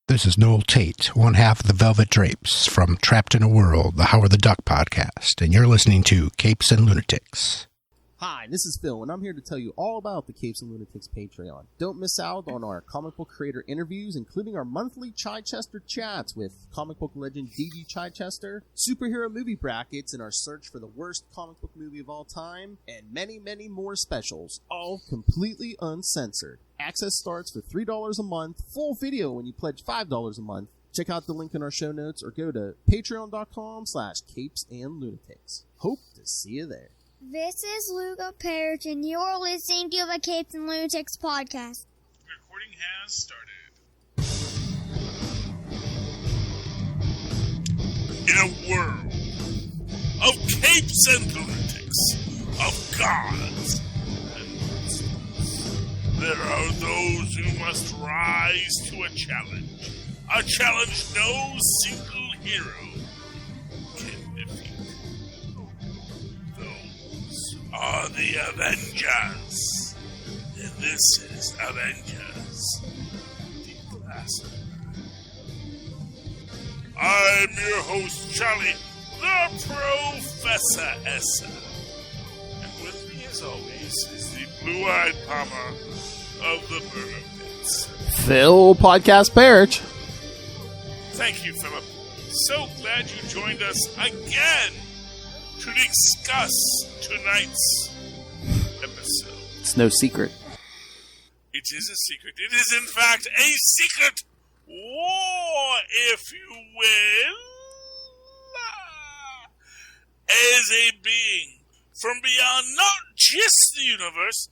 This is Noel Tate, one half of the Velvet Drapes from Trapped in a World, the Howard the Duck podcast, and you're listening to Capes and Lunatics. Hi, this is Phil, and I'm here to tell you all about the Capes and Lunatics Patreon. Don't miss out on our comic book creator interviews, including our monthly Chichester chats with comic book legend D.D. Chichester, superhero movie brackets in our search for the worst comic book movie of all time, and many, many more specials, all completely uncensored. Access starts for $3 a month, full video when you pledge $5 a month. Check out the link in our show notes or go to patreon.com/CapesandLunatics. Hope to see you there. This is Luca Perich, and you're listening to the Capes and Lunatics podcast. Recording has started. In a world of capes and lunatics, of gods and monsters, there are those who must rise to a challenge no single hero can defeat. Are the Avengers. And this is Avengers Declassified. I'm your host, Charlie, the Professor Essa. And with me, as always, is the blue-eyed palmer of the Burner Pits. Phil Podcast Perich. Thank you, Philip. So glad you joined us again to discuss tonight's episode. It's no secret. It is a secret. It is, in fact, a secret war, if you will. As a being from beyond not just the universe,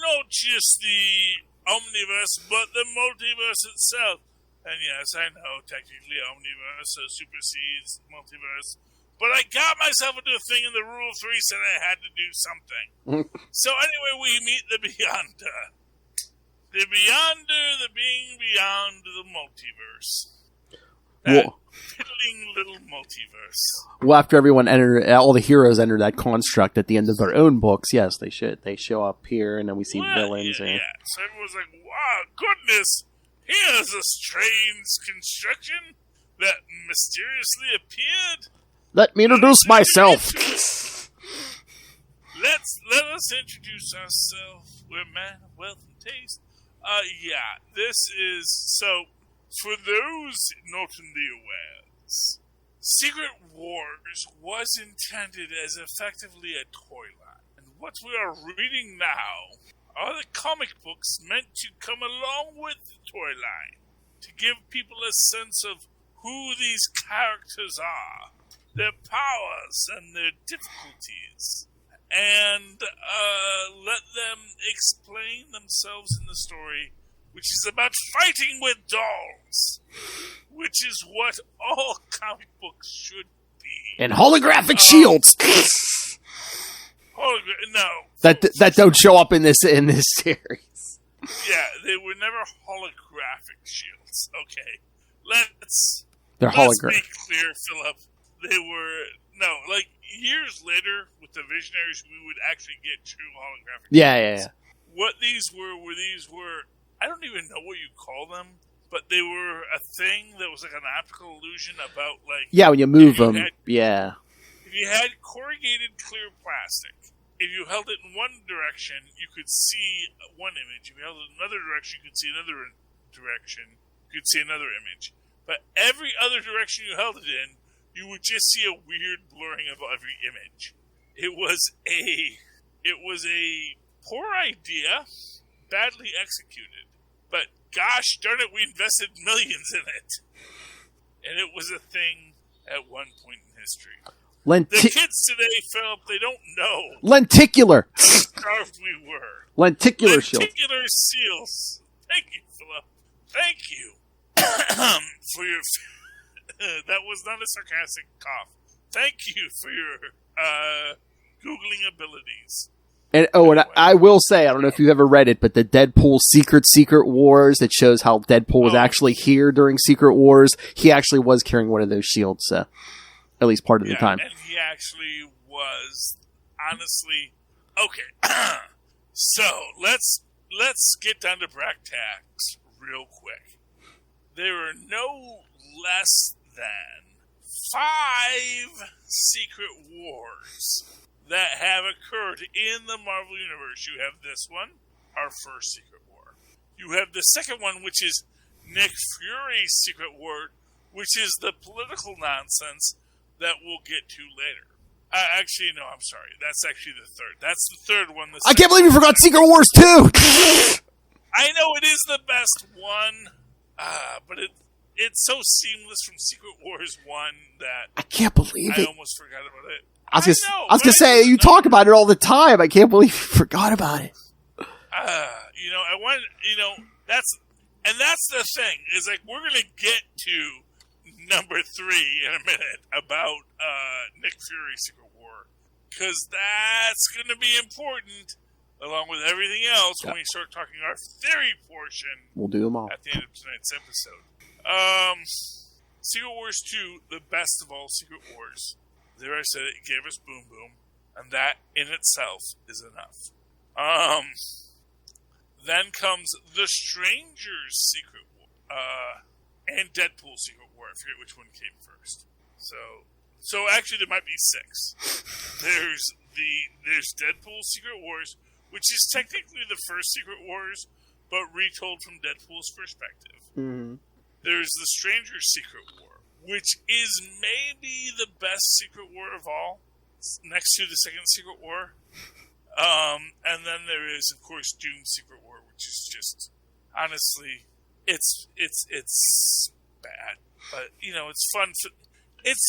not just the omniverse, but the multiverse itself. And yes, I know, technically, omniverse supersedes multiverse. But I got myself into a thing in the Rule of Three, said I had to do something. So anyway, we meet the Beyonder. The Beyonder, the being beyond the multiverse. That fiddling little multiverse. Well, after all the heroes enter that construct at the end of their own books, yes, they should. They show up here, and then we see villains. Yeah. So everyone's like, wow, goodness, here's a strange construction that mysteriously appeared. Let me introduce myself. Let us introduce ourselves. We're man of wealth and taste. This is, so, for those not in the awares, Secret Wars was intended as effectively a toy line. And what we are reading now are the comic books meant to come along with the toy line, to give people a sense of who these characters are, their powers and their difficulties, and let them explain themselves in the story, which is about fighting with dolls, which is what all comic books should be. And holographic shields. No. That don't show up in this series. Yeah, they were never holographic shields. Okay. They're Let's holographic. make clear, Philip. They were, years later, with the Visionaries, we would actually get true holographic shields. Yeah. What these were, I don't even know what you call them, but they were a thing that was like an optical illusion about, like... Yeah, when you move them, yeah. If you had corrugated clear plastic, if you held it in one direction, you could see one image. If you held it in another direction, you could see another direction. You could see another image. But every other direction you held it in, you would just see a weird blurring of every image. It was a poor idea, badly executed. But gosh darn it, we invested millions in it. And it was a thing at one point in history. The kids today, Philip, they don't know. Lenticular. How starved we were. Lenticular shield. Lenticular seals. Thank you, Philip. Thank you for your... that was not a sarcastic cough. Thank you for your Googling abilities. And I will say, I don't know if you've ever read it, but the Deadpool Secret Wars, that shows how Deadpool was actually here during Secret Wars. He actually was carrying one of those shields, at least part of the time. And he actually was, honestly, okay. So let's get down to brass tacks real quick. there are no less than 5 Secret Wars that have occurred in the Marvel Universe. You have this one, our first Secret War. You have the second one, which is Nick Fury's Secret War, which is the political nonsense that we'll get to later. Actually, no, I'm sorry. That's actually the third. That's the third one. I can't believe you forgot Secret Wars 2! I know it is the best one, but it's so seamless from Secret Wars 1 that I can't believe I it. almost forgot about it. I was gonna say, you talk about it all the time. I can't believe you forgot about it. That's the thing, is like, we're gonna get to number 3 in a minute about Nick Fury's Secret War, because that's gonna be important, along with everything else, when we start talking our theory portion. We'll do them all at the end of tonight's episode. Secret Wars 2, the best of all Secret Wars. There I said it gave us Boom Boom, and that in itself is enough. Then comes The Stranger's Secret War, and Deadpool's Secret War. I forget which one came first. So actually there might be 6. There's Deadpool's Secret Wars, which is technically the first Secret Wars, but retold from Deadpool's perspective. Mm-hmm. There's The Stranger's Secret War, which is maybe the best Secret War of all, next to the second Secret War. And then there is, of course, Doom's Secret War, which is just, honestly, it's bad, but it's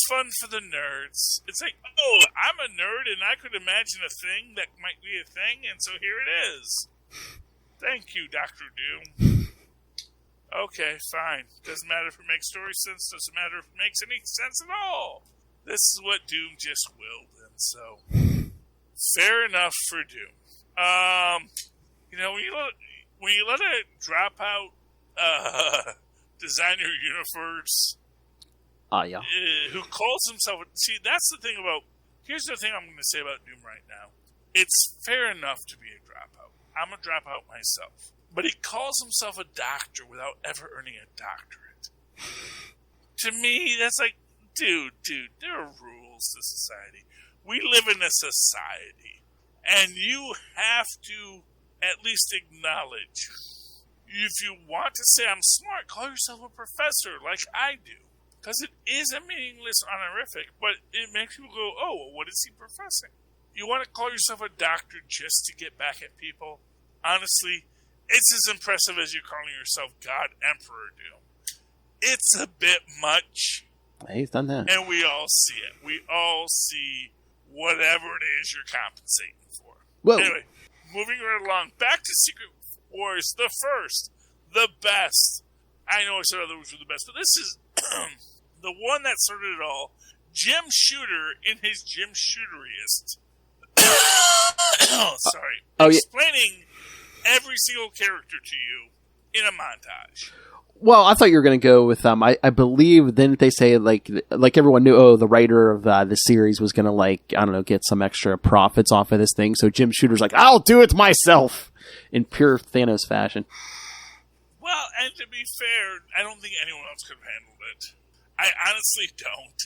fun for the nerds. It's like, oh, I'm a nerd and I could imagine a thing that might be a thing, and so here it is. Thank you, Dr. Doom. Okay, fine. Doesn't matter if it makes story sense. Doesn't matter if it makes any sense at all. This is what Doom just willed, and so fair enough for Doom. When you let a dropout designer universe, yeah, who calls himself, see, that's the thing about. Here's the thing I'm going to say about Doom right now. It's fair enough to be a dropout. I'm a dropout myself. But he calls himself a doctor without ever earning a doctorate. To me, that's like, dude, there are rules to society. We live in a society. And you have to at least acknowledge, if you want to say I'm smart, call yourself a professor like I do. Because it is a meaningless honorific, but it makes people go, oh, well, what is he professing? You want to call yourself a doctor just to get back at people? Honestly, it's as impressive as you calling yourself God Emperor Doom. It's a bit much. He's done that. And we all see it. We all see whatever it is you're compensating for. Whoa. Anyway, moving right along. Back to Secret Wars. The first. The best. I know I said others were the best, but this is the one that started it all. Jim Shooter in his Jim Shooteriest. Sorry. Explaining every single character to you in a montage. Well, I thought you were going to go with I believe didn't they say like everyone knew the writer of the series was going to get some extra profits off of this thing, so Jim Shooter's like, I'll do it myself in pure Thanos fashion. Well, and to be fair, I don't think anyone else could have handled it. I honestly don't.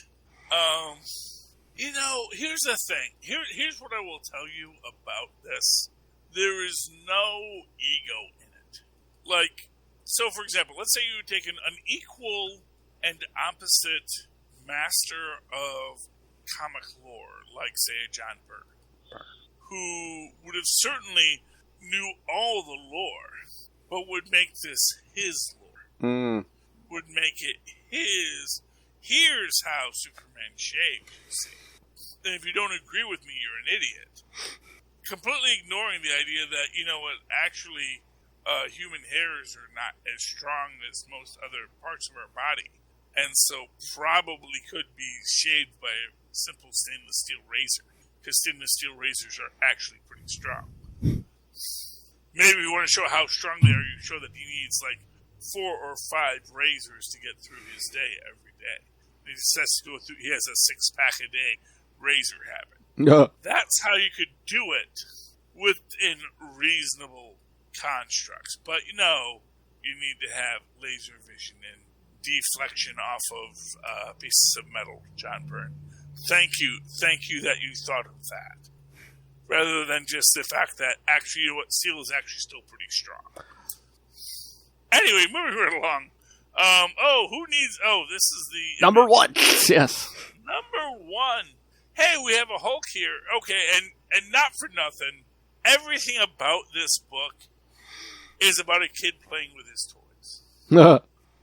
Here's the thing. Here's what I will tell you about this. There is no ego in it. So for example, let's say you take an unequal and opposite master of comic lore, like, say, John Byrne, who would have certainly knew all the lore, but would make this his lore. Would make it his. Here's how Superman shaved, you see. And if you don't agree with me, you're an idiot. Completely ignoring the idea that, actually human hairs are not as strong as most other parts of our body, and so probably could be shaved by a simple stainless steel razor, because stainless steel razors are actually pretty strong. Maybe you want to show how strong they are, you show that he needs 4 or 5 razors to get through his day every day. He just has to go through, he has a 6-pack a day razor habit. That's how you could do it within reasonable constructs. But, you need to have laser vision and deflection off of pieces of metal, John Byrne. Thank you that you thought of that. Rather than just the fact that actually, you know what, steel is actually still pretty strong. Anyway, moving right along. This is the... Number 1. Yes. Number 1. Hey, we have a Hulk here. Okay, and not for nothing, everything about this book is about a kid playing with his toys.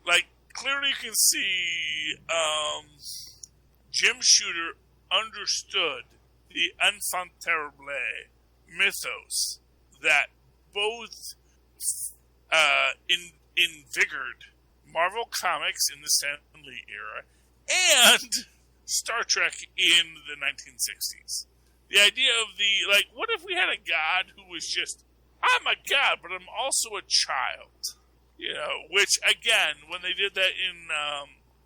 Like, clearly you can see Jim Shooter understood the enfant terrible mythos that both invigorated Marvel Comics in the Stan Lee era and Star Trek in the 1960s. The idea of what if we had a god who was just, I'm a god, but I'm also a child? You know, which, again, when they did that in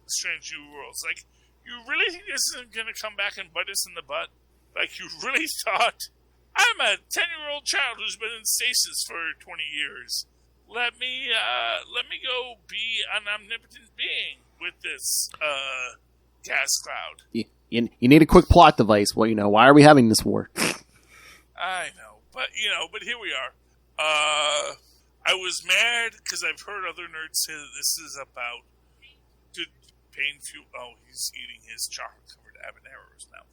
Strange New Worlds, like, you really think this isn't going to come back and bite us in the butt? Like, you really thought, I'm a 10-year-old child who's been in stasis for 20 years. Let me go be an omnipotent being with this gas cloud. You need a quick plot device. Well, why are we having this war? I know, but here we are. I was mad because I've heard other nerds say that this is about pain fuel. Oh, he's eating his chocolate-covered habaneros now.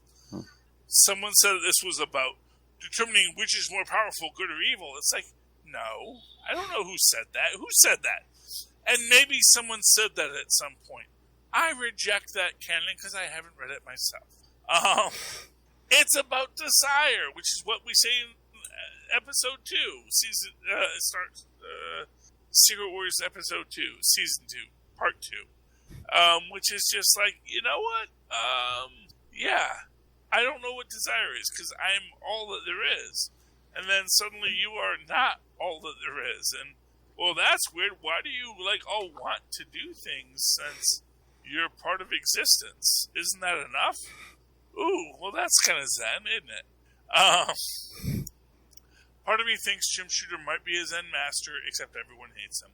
Someone said that this was about determining which is more powerful, good or evil. It's like, no, I don't know who said that. Who said that? And maybe someone said that at some point. I reject that canon because I haven't read it myself. It's about desire, which is what we say in episode 2, season starts Secret Wars episode 2, season 2, part 2, which is just like, you know what? Yeah, I don't know what desire is because I'm all that there is, and then suddenly you are not all that there is, and well, that's weird. Why do you all want to do things since you're part of existence? Isn't that enough? Ooh, well, that's kind of zen, isn't it? Part of me thinks Jim Shooter might be a Zen master, except everyone hates him,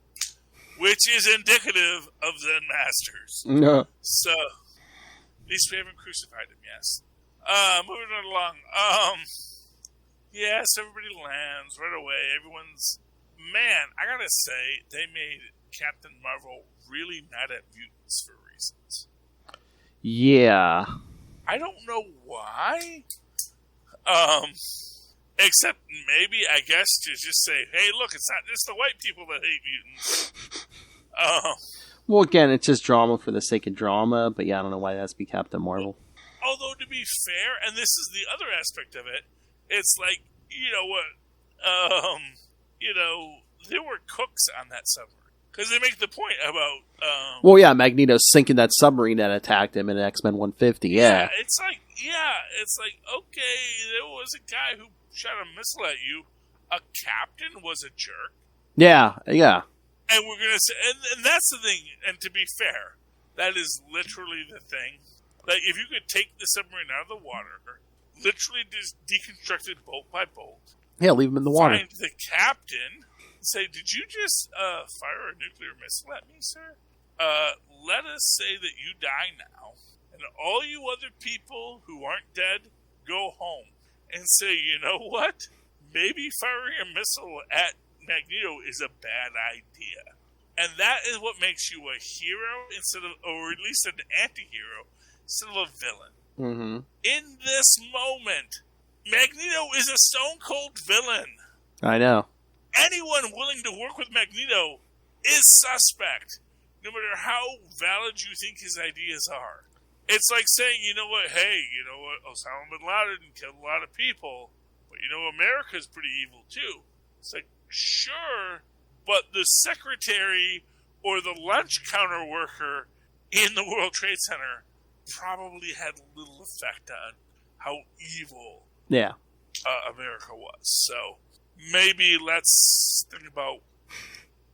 which is indicative of Zen masters. No. So, at least we haven't crucified him, yes. Moving right along. Yes, everybody lands right away. Everyone's... Man, I gotta say, they made Captain Marvel really mad at mutants for reasons. Yeah. I don't know why. Except maybe, I guess, to just say, hey, look, it's not just the white people that hate mutants. Well, again, it's just drama for the sake of drama, but yeah, I don't know why it has to be Captain Marvel. Although, to be fair, and this is the other aspect of it, it's like, you know what, there were cooks on that submarine. Because they make the point about... well, yeah, Magneto sinking that submarine that attacked him in X-Men 150, yeah. It's like, okay, there was a guy who shot a missile at you. A captain was a jerk. Yeah. And we're going to say... And that's the thing, and to be fair, that is literally the thing. Like, if you could take the submarine out of the water, literally just deconstruct it bolt by bolt... Yeah, leave him in the water. Find the captain... Say, did you just fire a nuclear missile at me, sir? Let us say that you die now, and all you other people who aren't dead go home and say, you know what? Maybe firing a missile at Magneto is a bad idea. And that is what makes you a hero or at least an anti-hero, instead of a villain. Mm-hmm. In this moment, Magneto is a stone-cold villain. I know. Anyone willing to work with Magneto is suspect, no matter how valid you think his ideas are. It's like saying, Osama bin Laden killed a lot of people, but America's pretty evil too. It's like, sure, but the secretary or the lunch counter worker in the World Trade Center probably had little effect on how evil America was. So... maybe let's think about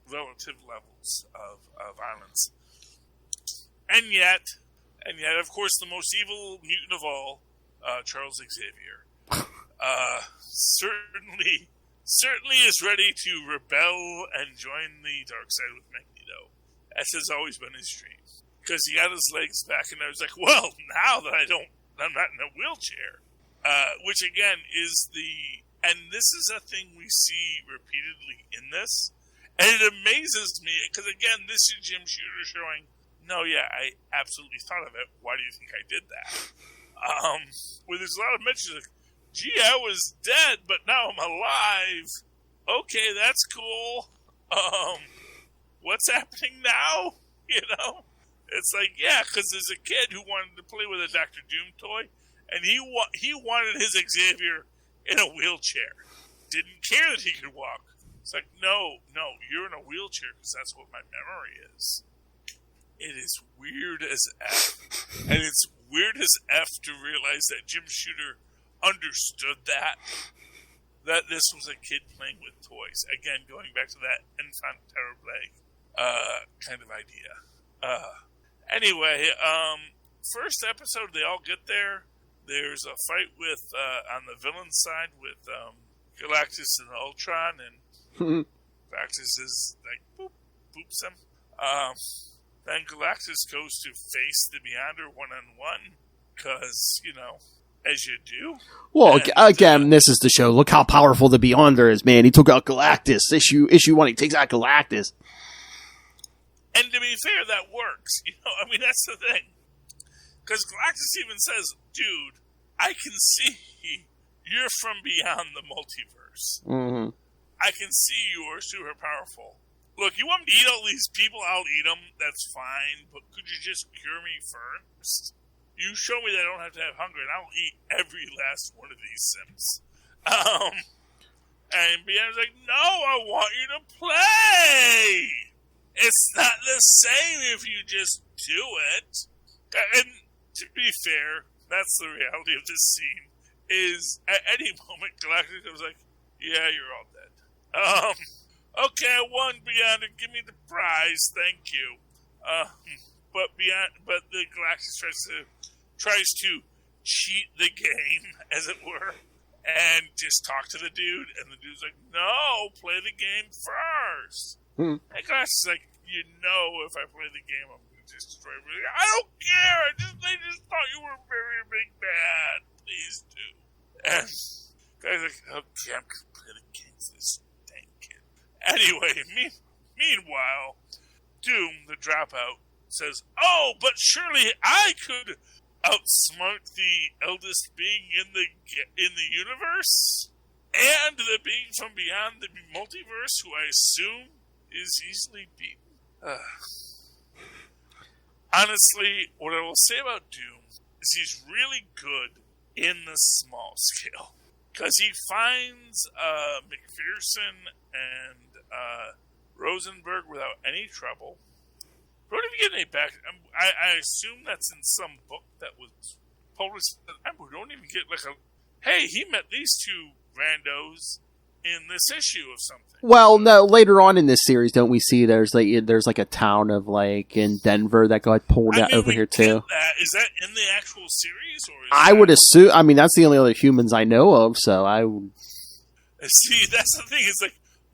relative levels of violence. And yet, of course, the most evil mutant of all, Charles Xavier, certainly is ready to rebel and join the dark side with Magneto. That has always been his dream. Because he got his legs back, and I was like, well, now that I'm not in a wheelchair. Which, again, is and this is a thing we see repeatedly in this. And it amazes me, because, again, this is Jim Shooter showing, no, yeah, I absolutely thought of it. Why do you think I did that? Where there's a lot of mentions like, gee, I was dead, but now I'm alive. Okay, that's cool. What's happening now? It's like, yeah, because there's a kid who wanted to play with a Dr. Doom toy, and he wanted his Xavier in a wheelchair. Didn't care that he could walk. It's like, no, you're in a wheelchair because that's what my memory is. It is weird as F. And it's weird as F to realize that Jim Shooter understood that this was a kid playing with toys. Again, going back to that enfant terrible kind of idea. Anyway, first episode, they all get there. There's a fight with on the villain side with Galactus and Ultron, and Galactus is like boops him. Then Galactus goes to face the Beyonder one-on-one because as you do. Well, again, this is the show. Look how powerful the Beyonder is, man. He took out Galactus. Issue 1, he takes out Galactus. And to be fair, that works. That's the thing. Because Galactus even says, dude, I can see you're from beyond the multiverse. Mm-hmm. I can see you are super powerful. Look, you want me to eat all these people? I'll eat them. That's fine. But could you just cure me first? You show me that I don't have to have hunger, and I'll eat every last one of these Sims. And Beyonder's like, no, I want you to play! It's not the same if you just do it. And to be fair, that's the reality of this scene, is at any moment Galactus was like, yeah, you're all dead. Okay, I won, Beyonder, give me the prize, thank you. But the Galactus tries to cheat the game, as it were, and just talk to the dude, and the dude's like, no, play the game first. And Galactus is like, if I play the game, I'm going to destroy everything. I don't care. They just thought you were very big bad. Please do. And guy's like, okay, I'm going to play the game for this dang kid. Anyway, meanwhile, Doom, the dropout, says, oh, but surely I could outsmart the eldest being in the universe and the being from beyond the multiverse, who I assume is easily beaten. Honestly, what I will say about Doom is he's really good in the small scale. Because he finds McPherson and Rosenberg without any trouble. Don't even get any back. I assume that's in some book that was published. We don't even get hey, he met these two randos in this issue of something. Well, no, later on in this series, don't we see there's a town of in Denver that got pulled out over here too? Is that in the actual series? Or I would assume. That's the only other humans I know of. So I would see. That's the thing. It's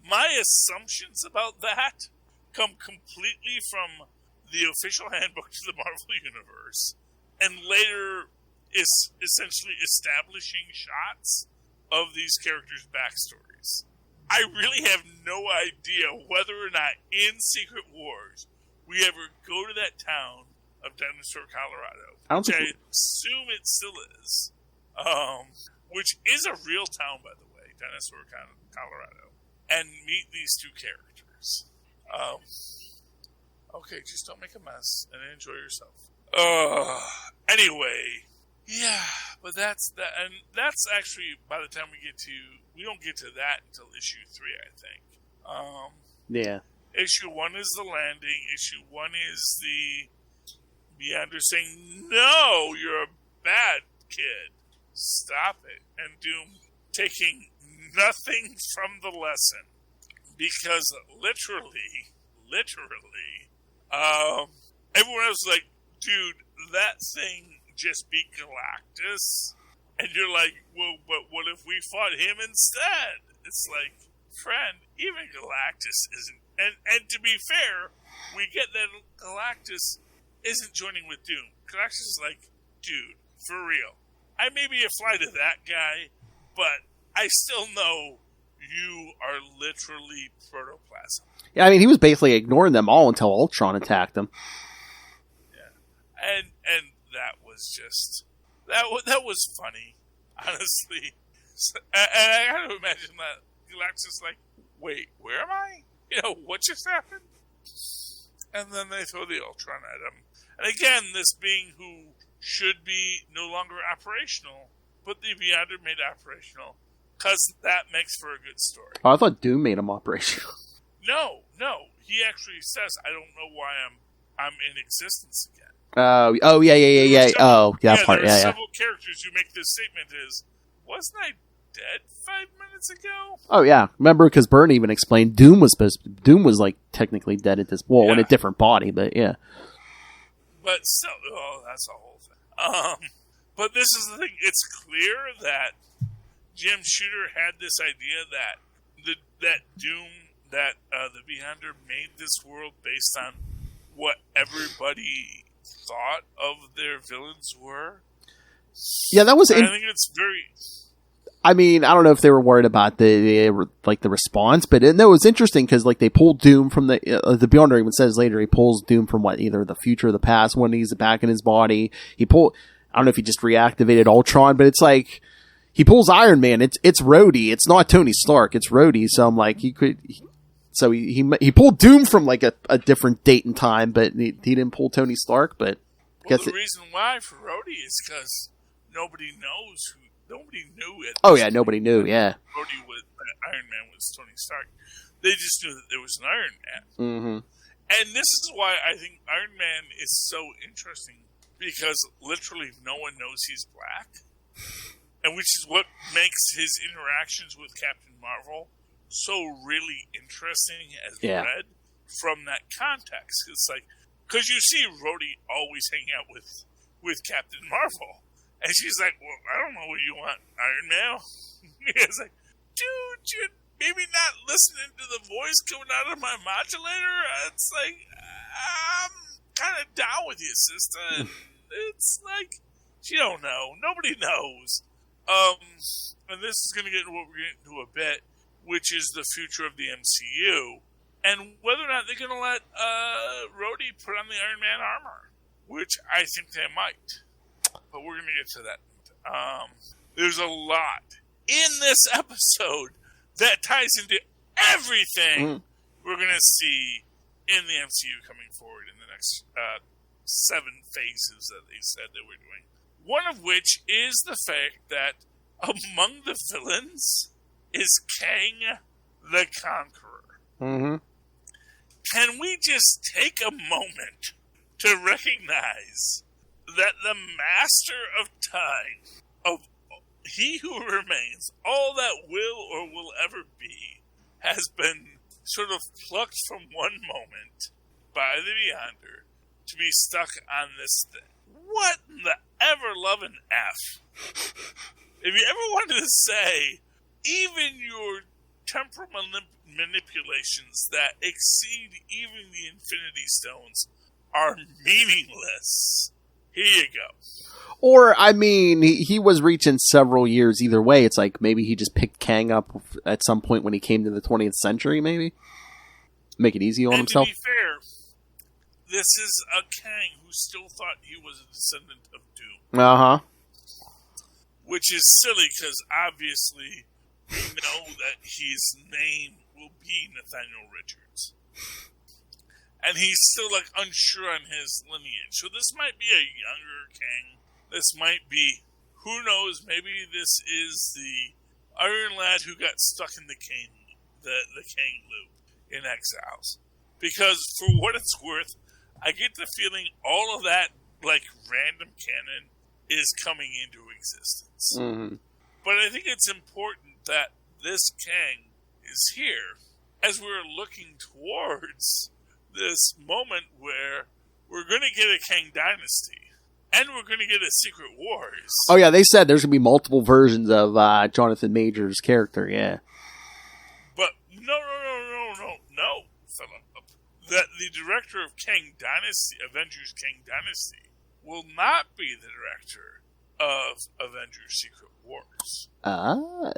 my assumptions about that come completely from the official handbook to the Marvel Universe, and later is essentially establishing shots of these characters' backstories. I really have no idea whether or not in Secret Wars we ever go to that town of Dinosaur, Colorado. Which I assume it still is. Which is a real town, by the way, Dinosaur, Colorado. And meet these two characters. Okay, just don't make a mess and enjoy yourself. Anyway, yeah, but that's that, and that's actually by the time we don't get to that until issue 3, I think. Yeah. Issue 1 is the landing. Issue 1 is the Beyonder saying, "No, you're a bad kid. Stop it." And Doom taking nothing from the lesson because literally. Everyone else is like, dude, that thing just beat Galactus. And you're like, well, but what if we fought him instead? It's like, friend, even Galactus isn't And to be fair, we get that Galactus isn't joining with Doom. Galactus is like, dude, for real. I may be a fly to that guy, but I still know you are literally protoplasm. Yeah, I mean, he was basically ignoring them all until Ultron attacked them. Yeah, and that was just that was funny, honestly. And I got to imagine that Galactus like, wait, where am I? You know, what just happened? And then they throw the Ultron at him. And again, this being who should be no longer operational, but the Beyonder made operational, because that makes for a good story. Oh, I thought Doom made him operational. No. He actually says, I don't know why I'm in existence again. Oh, yeah. Oh, yeah, that part, there are yeah. several characters who make this statement is, wasn't I dead 5 minutes ago? Oh, yeah. Remember, because Byrne even explained Doom was like technically dead at this point, in a different body, but yeah. But still, that's a whole thing. But this is the thing. It's clear that Jim Shooter had this idea that the Beyonder made this world based on what everybody thought of their villains were. Yeah, that was. I think it's very. I mean, I don't know if they were worried about the response, but that was interesting because they pulled Doom from the Beyonder even says later he pulls Doom from either the future or the past when he's back in his body. I don't know if he just reactivated Ultron, but it's like he pulls Iron Man. It's Rhodey. It's not Tony Stark. It's Rhodey. So I'm like he pulled Doom from a different date and time, but he didn't pull Tony Stark. But the reason why for Rhodey is because nobody knows who. Nobody knew it. Nobody knew, yeah. Rhodey Iron Man was Tony Stark. They just knew that there was an Iron Man. Mm-hmm. And this is why I think Iron Man is so interesting, because literally no one knows he's black. And which is what makes his interactions with Captain Marvel so really interesting as read from that context. It's like, because you see Rhodey always hanging out with Captain Marvel. And she's like, well, I don't know what you want, Iron Man. It's like, dude, you're maybe not listening to the voice coming out of my modulator. It's like, I'm kind of down with you, sister. And it's like, she don't know. Nobody knows. And this is going to get into what we're getting into a bit, which is the future of the MCU. And whether or not they're going to let Rhodey put on the Iron Man armor, which I think they might. But we're going to get to that. There's a lot in this episode that ties into everything we're going to see in the MCU coming forward in the next 7 phases that they said they were doing. One of which is the fact that among the villains is Kang the Conqueror. Mm-hmm. Can we just take a moment to recognize that the master of time, of he who remains, all that will or will ever be, has been sort of plucked from one moment by the Beyonder to be stuck on this thing? What in the ever-loving F? If you ever wanted to say, even your temporal manipulations that exceed even the Infinity Stones are meaningless, here you go. Or, I mean, he was reaching several years either way. It's like maybe he just picked Kang up at some point when he came to the 20th century, maybe? Make it easy on himself. To be fair, this is a Kang who still thought he was a descendant of Doom. Uh-huh. Which is silly, because obviously we know that his name will be Nathaniel Richards. And he's still, unsure on his lineage. So this might be a younger Kang. This might be, who knows, maybe this is the Iron Lad who got stuck in the Kang loop in Exiles. Because, for what it's worth, I get the feeling all of that, random canon is coming into existence. Mm-hmm. But I think it's important that this Kang is here as we're looking towards this moment where we're going to get a Kang Dynasty and we're going to get a Secret Wars. Oh yeah, they said there's going to be multiple versions of Jonathan Majors' character, yeah. But no, fella. that the director of Kang Dynasty, Avengers Kang Dynasty, will not be the director of Avengers Secret Wars. Ah.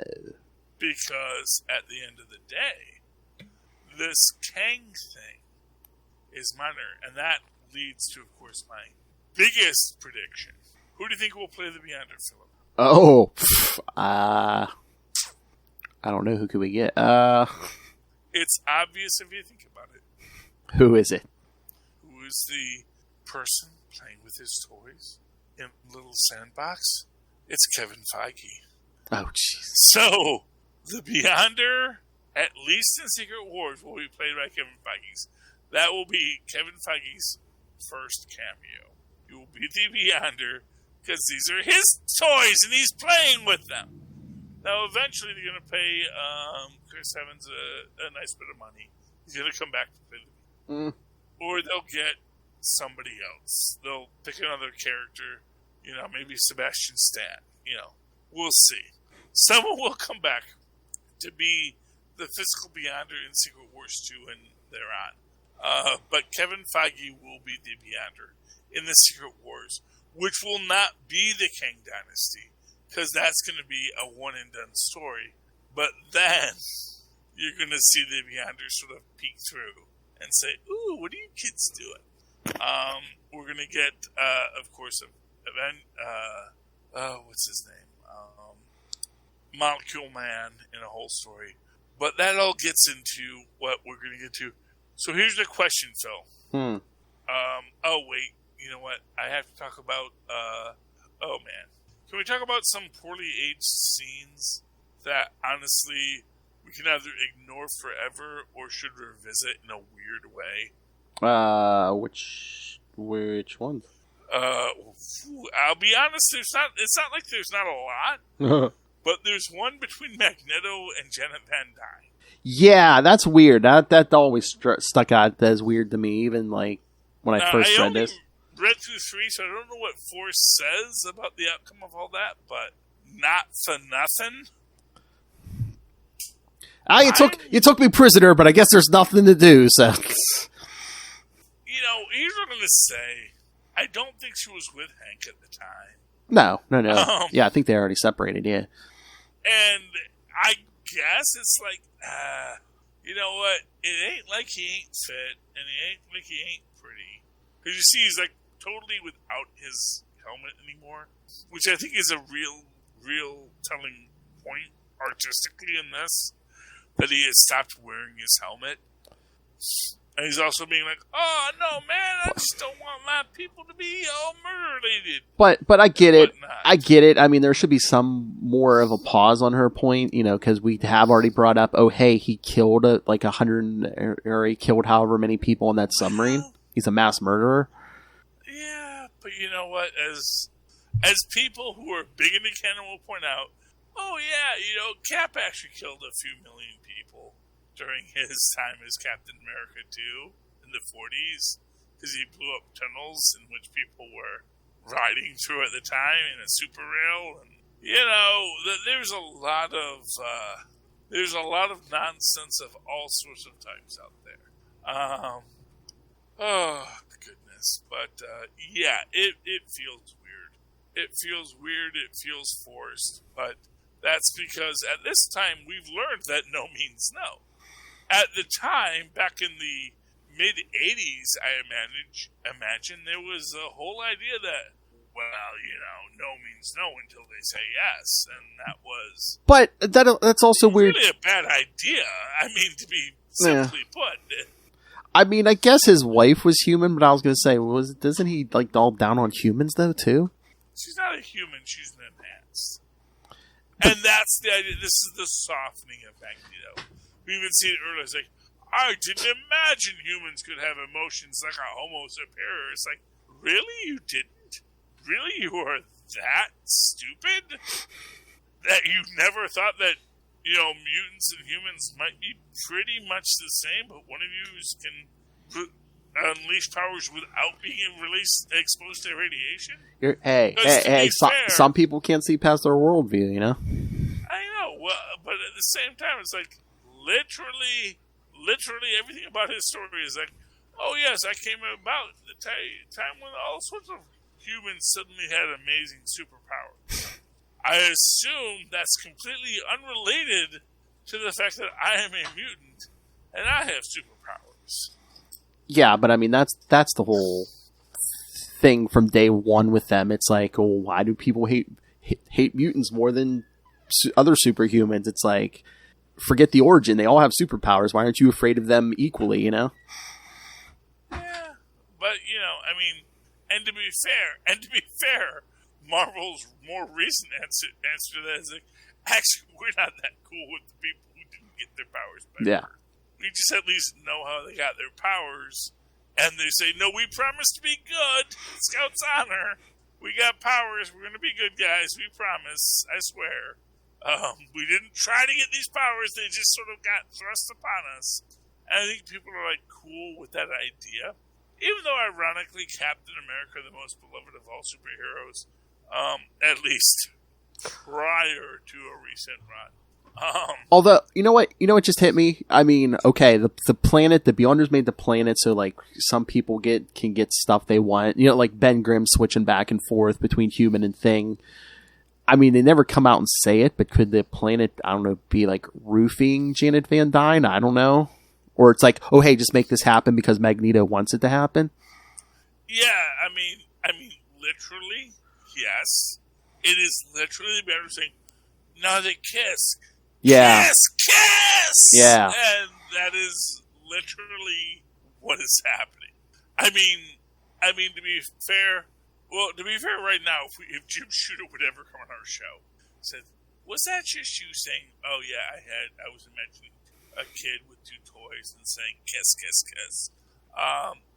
Because at the end of the day, this Kang thing is minor, and that leads to, of course, my biggest prediction. Who do you think will play the Beyonder, Philip? Oh, I don't know. Who could we get? It's obvious if you think about it. Who is it? Who is the person playing with his toys in a little sandbox? It's Kevin Feige. Oh, jeez. So, the Beyonder, at least in Secret Wars, will be played by Kevin Feige. That will be Kevin Feige's first cameo. He will be the Beyonder because these are his toys and he's playing with them. Now, eventually, they're going to pay Chris Evans a nice bit of money. He's going to come back to play the Or they'll get somebody else. They'll pick another character, maybe Sebastian Stan. We'll see. Someone will come back to be the physical Beyonder in Secret Wars 2 and thereon. But Kevin Feige will be the Beyonder in the Secret Wars, which will not be the Kang Dynasty, because that's going to be a one-and-done story. But then you're going to see the Beyonder sort of peek through and say, "Ooh, what are you kids doing?" We're going to get, of course, what's his name? Molecule Man in a whole story. But that all gets into what we're going to get to. So here's the question, Phil. Oh, wait. You know what? I have to talk about... oh, man. Can we talk about some poorly aged scenes that, honestly, we can either ignore forever or should revisit in a weird way? Which ones? I'll be honest, it's not like there's not a lot. But there's one between Magneto and Janet Van Dyne. Yeah, that's weird. That always stuck out as weird to me, even like when I first read this. I read through 3, so I don't know what 4 says about the outcome of all that, but not for nothing. You took me prisoner, but I guess there's nothing to do, so... Here's what I'm going to say. I don't think she was with Hank at the time. No. Yeah, I think they already separated, yeah. And I guess it's like, you know what? It ain't like he ain't fit, and it ain't like he ain't pretty. Because you see, he's like totally without his helmet anymore, which I think is a real telling point artistically in this, that he has stopped wearing his helmet. And he's also being like, "Oh no, man! I just don't want my people to be all murder-related." But I get it. I get it. I mean, there should be some more of a pause on her point, because we have already brought up, oh hey, he killed 100, or he killed however many people on that submarine. He's a mass murderer. Yeah, but you know what? As people who are big into canon will point out, oh yeah, Cap actually killed a few million people during his time as Captain America 2 in the 40s, because he blew up tunnels in which people were riding through at the time in a super rail, and there's a lot of nonsense of all sorts of types out there. Oh goodness, but yeah, it feels weird. It feels weird. It feels forced, but that's because at this time we've learned that no means no. At the time, back in the mid-'80s, I imagine there was a whole idea that, well, no means no until they say yes, and that was... But that's also weird. Really a bad idea, to be simply put. I mean, I guess his wife was human, but I was going to say, doesn't he, all down on humans, though, too? She's not a human, she's an enhanced. And that's the idea. This is the softening of Magneto. We even see it earlier. It's like, I didn't imagine humans could have emotions like a homo superior. It's like, really? You didn't? Really? You are that stupid? That you never thought that, mutants and humans might be pretty much the same, but one of you can unleash powers without being exposed to radiation? Hey, some people can't see past their worldview, I know, but at the same time, it's like, literally everything about his story is like, Oh, yes, I came about the time when all sorts of humans suddenly had amazing superpowers. I assume that's completely unrelated to the fact that I am a mutant and I have superpowers. Yeah, but I mean, that's the whole thing from day one with them. It's like, oh, why do people hate mutants more than other superhumans? It's like, forget the origin. They all have superpowers. Why aren't you afraid of them equally, you know? Yeah, but, I mean, and to be fair, Marvel's more recent answer to that is like, actually, we're not that cool with the people who didn't get their powers back. Yeah. We just at least know how they got their powers. And they say, no, we promise to be good. Scout's honor. We got powers. We're going to be good guys. We promise. I swear. We didn't try to get these powers. They just sort of got thrust upon us. And I think people are, cool with that idea. Even though, ironically, Captain America, the most beloved of all superheroes, at least prior to a recent run. Although, you know what just hit me? I mean, okay, the planet, the Beyonders made the planet so, some people can get stuff they want. Like Ben Grimm switching back and forth between human and thing. I mean, they never come out and say it, but could the planet, I don't know, be, roofing Janet Van Dyne? I don't know. Or it's like, oh, hey, just make this happen because Magneto wants it to happen? Yeah, I mean, literally, yes. It is literally better saying, now they kiss. Yeah. Kiss! Yeah. And that is literally what is happening. I mean, to be fair, right now, if Jim Shooter would ever come on our show, said, was that just you saying, oh yeah, I was imagining a kid with two toys and saying kiss, kiss, kiss.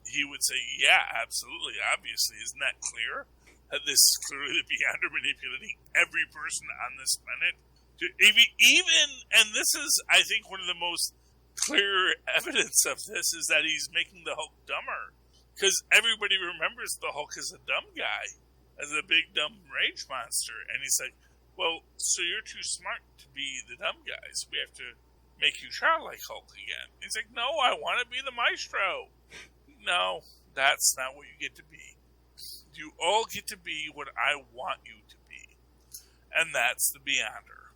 He would say, yeah, absolutely, obviously. Isn't that clear? That this is clearly the Beyonder manipulating every person on this planet. And this is, I think, one of the most clear evidence of this is that he's making the Hulk dumber. Because everybody remembers the Hulk as a dumb guy, as a big dumb rage monster. And he's like, well, so you're too smart to be the dumb guys. We have to make you childlike Hulk again. He's like, no, I want to be the maestro. No, that's not what you get to be. You all get to be what I want you to be. And that's the Beyonder.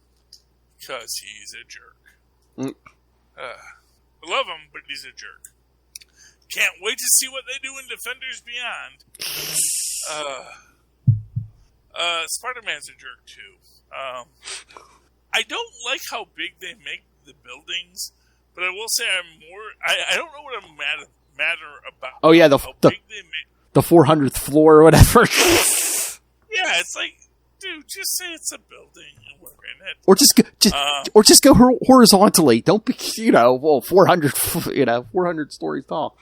Because he's a jerk. I love him, but he's a jerk. Can't wait to see what they do in Defenders Beyond. Spider-Man's a jerk, too. I don't like how big they make the buildings, but I will say I don't know what I'm mad about. Oh, yeah, the 400th floor or whatever. Yeah, it's like, dude, just say it's a building and we're in it. Or just go horizontally. Don't be, 400 stories tall.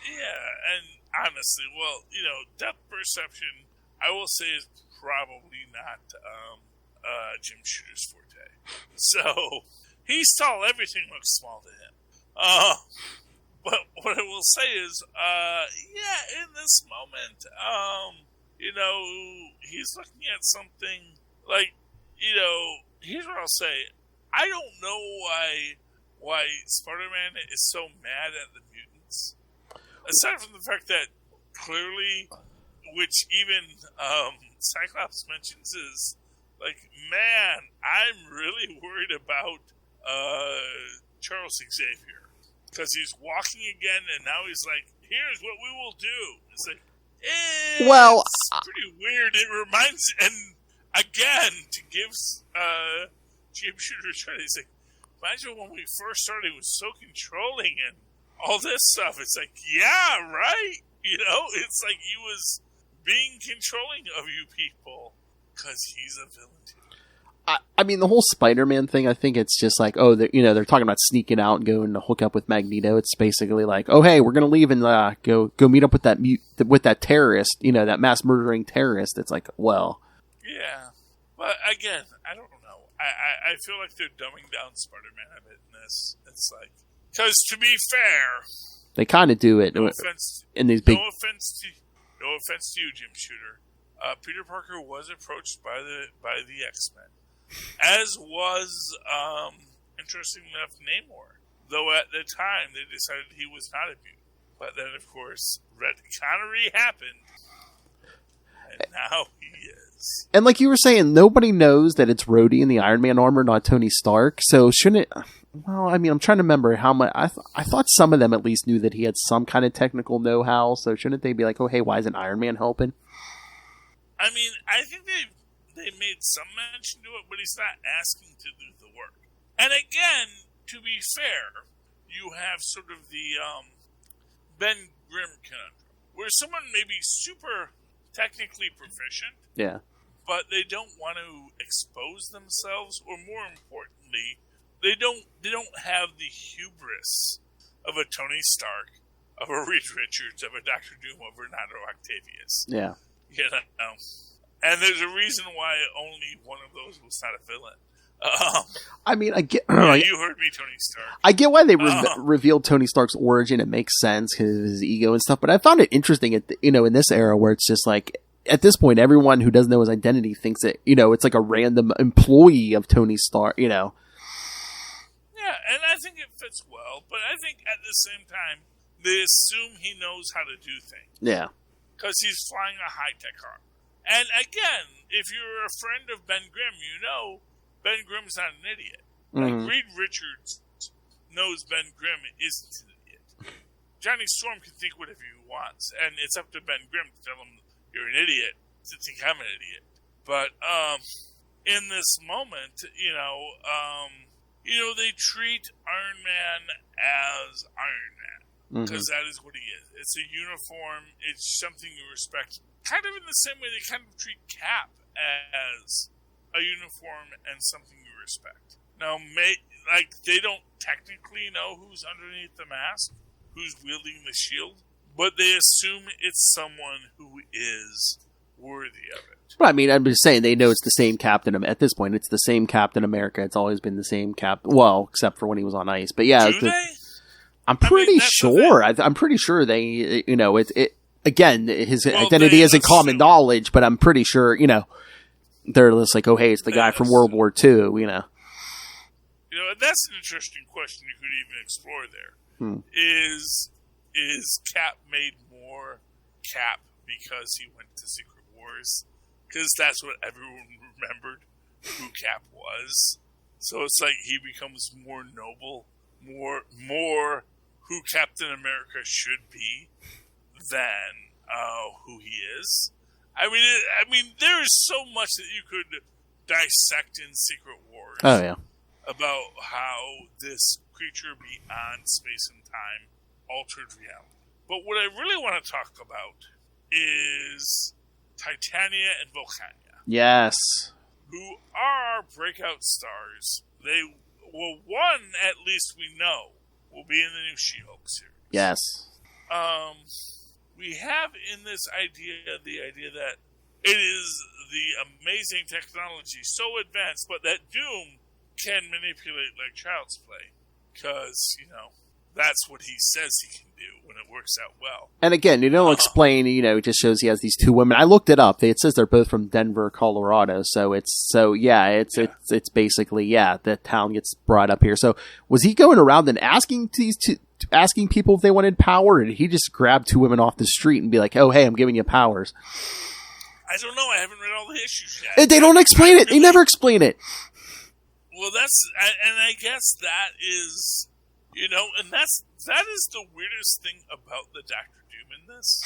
Yeah, and honestly, depth perception, I will say, is probably not Jim Shooter's forte. So, he's tall, everything looks small to him. But what I will say is, in this moment, he's looking at something here's what I'll say. I don't know why Spider-Man is so mad at the mutants. Aside from the fact that clearly, which even Cyclops mentions, is man, I'm really worried about Charles Xavier. Because he's walking again, and now he's like, here's what we will do. It's like, it's pretty weird. It reminds, and again, to give Jim Shooter a credit, he's like, imagine when we first started, he was so controlling and all this stuff. It's like, yeah, right? It's like he was being controlling of you people because he's a villain too. I mean, the whole Spider-Man thing, I think it's just like, they're talking about sneaking out and going to hook up with Magneto. It's basically like, oh, hey, we're going to leave and go meet up with that terrorist, that mass murdering terrorist. It's like, well. Yeah. But again, I don't know. I feel like they're dumbing down Spider-Man a bit in this. It's like, because to be fair, they kind of do it in these big. No offense to you, Jim Shooter. Peter Parker was approached by the X-Men. As was, interesting enough, Namor. Though at the time, they decided he was not a mutant. But then, of course, Red Connery happened, and now he is. And like you were saying, nobody knows that it's Rhodey in the Iron Man armor, not Tony Stark. So shouldn't it... Well, I mean, I'm trying to remember how much... I thought some of them at least knew that he had some kind of technical know-how, so shouldn't they be like, oh, hey, why isn't Iron Man helping? I mean, I think they made some mention to it, but he's not asking to do the work. And again, to be fair, you have sort of the Ben Grimm conundrum, where someone may be super technically proficient, but they don't want to expose themselves, or more importantly, they don't have the hubris of a Tony Stark, of a Reed Richards, of a Dr. Doom, of a Renato Octavius. Yeah. You know, and there's a reason why only one of those was not a villain. I mean, I get. Yeah, you heard me, Tony Stark. I get why they revealed Tony Stark's origin. It makes sense because of his ego and stuff. But I found it interesting, in this era where it's just like at this point, everyone who doesn't know his identity thinks that it's like a random employee of Tony Stark. Yeah, and I think it fits well. But I think at the same time, they assume he knows how to do things. Yeah. Because he's flying a high-tech armor. And again, if you're a friend of Ben Grimm, you know Ben Grimm's not an idiot. Mm-hmm. Like, Reed Richards knows Ben Grimm isn't an idiot. Johnny Storm can think whatever he wants, and it's up to Ben Grimm to tell him you're an idiot, to think I'm an idiot. But in this moment, they treat Iron Man as Iron Man. Because that is what he is. It's a uniform. It's something you respect. Kind of in the same way they kind of treat Cap as a uniform and something you respect. Now, they don't technically know who's underneath the mask, who's wielding the shield, but they assume it's someone who is worthy of it. Well, I mean, I'm just saying they know it's the same Captain. At this point, it's the same Captain America. It's always been the same Well, except for when he was on ice. But yeah, Do they? I'm pretty sure. I'm pretty sure they, again, his identity isn't common knowledge, but I'm pretty sure, they're just like, oh, hey, it's the guy from World War II, and that's an interesting question you could even explore there. Is Cap made more Cap because he went to Secret Wars? Because that's what everyone remembered who Cap was. So it's like he becomes more noble, more who Captain America should be than who he is. I mean, there is so much that you could dissect in Secret Wars. Oh yeah, about how this creature beyond space and time altered reality. But what I really want to talk about is Titania and Vulcania. Yes, who are breakout stars. One at least we know will be in the new She-Hulk series. Yes. We have in this idea the idea that it is the amazing technology so advanced, but that Doom can manipulate like child's play. Because, that's what he says he can do when it works out well. And again, you don't explain, it just shows he has these two women. I looked it up. It says they're both from Denver, Colorado. So it's basically, the town gets brought up here. So was he going around and asking people if they wanted power, or did he just grab two women off the street and be like, oh, hey, I'm giving you powers? I don't know. I haven't read all the issues yet. They don't explain it. They never explain it. Well, I guess that is, that is the weirdest thing about the Doctor Doom in this.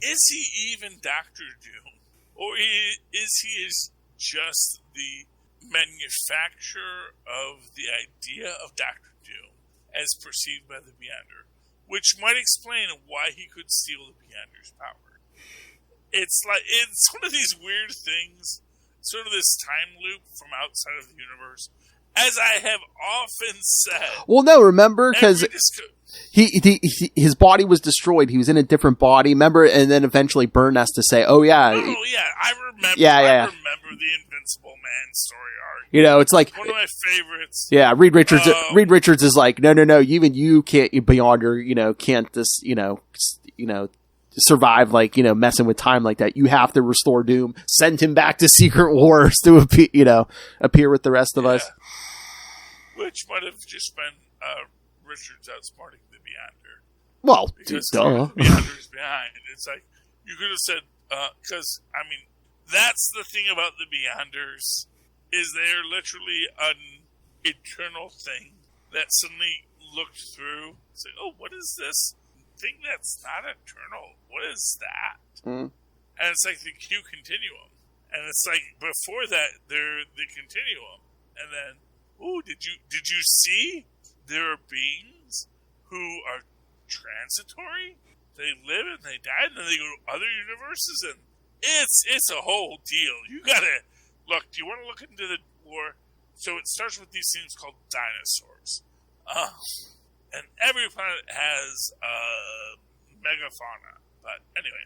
Is he even Doctor Doom? Or is he just the manufacturer of the idea of Doctor Doom as perceived by the Beyonder? Which might explain why he could steal the Beyonder's power. It's one of these weird things, sort of this time loop from outside of the universe. As I have often said. Well, no, remember? Because his body was destroyed. He was in a different body, remember? And then eventually Byrne has to say, oh, yeah. Oh, yeah, I remember. I remember the Invincible Man story arc. It's like... one of my favorites. Yeah, Reed Richards is like, no, even you can't, Beyonder, can't this, survive, messing with time like that. You have to restore Doom, send him back to Secret Wars to appear with the rest of us. Which might have just been Richards outsmarting the Beyonder. Well, because duh. Beyonders behind. It's like you could have said, because I mean, that's the thing about the Beyonders is they're literally an eternal thing that suddenly looked through. Say, oh, what is this thing that's not eternal? What is that? Mm. And it's like the Q continuum, and it's like before that they're the continuum, and then, ooh, did you see there are beings who are transitory? They live and they die, and then they go to other universes, and it's a whole deal. You gotta look. Do you want to look into the lore? So it starts with these things called dinosaurs, and every planet has megafauna. But anyway,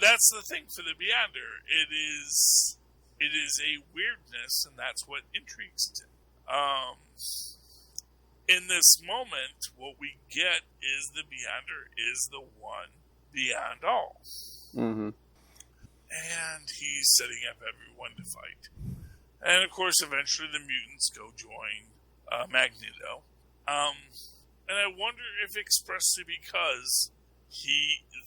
that's the thing for the Beyonder. It is a weirdness, and that's what intrigues it. In this moment, what we get is the Beyonder is the one beyond all. Mm-hmm. And he's setting up everyone to fight. And of course, eventually the mutants go join Magneto. And I wonder if expressly because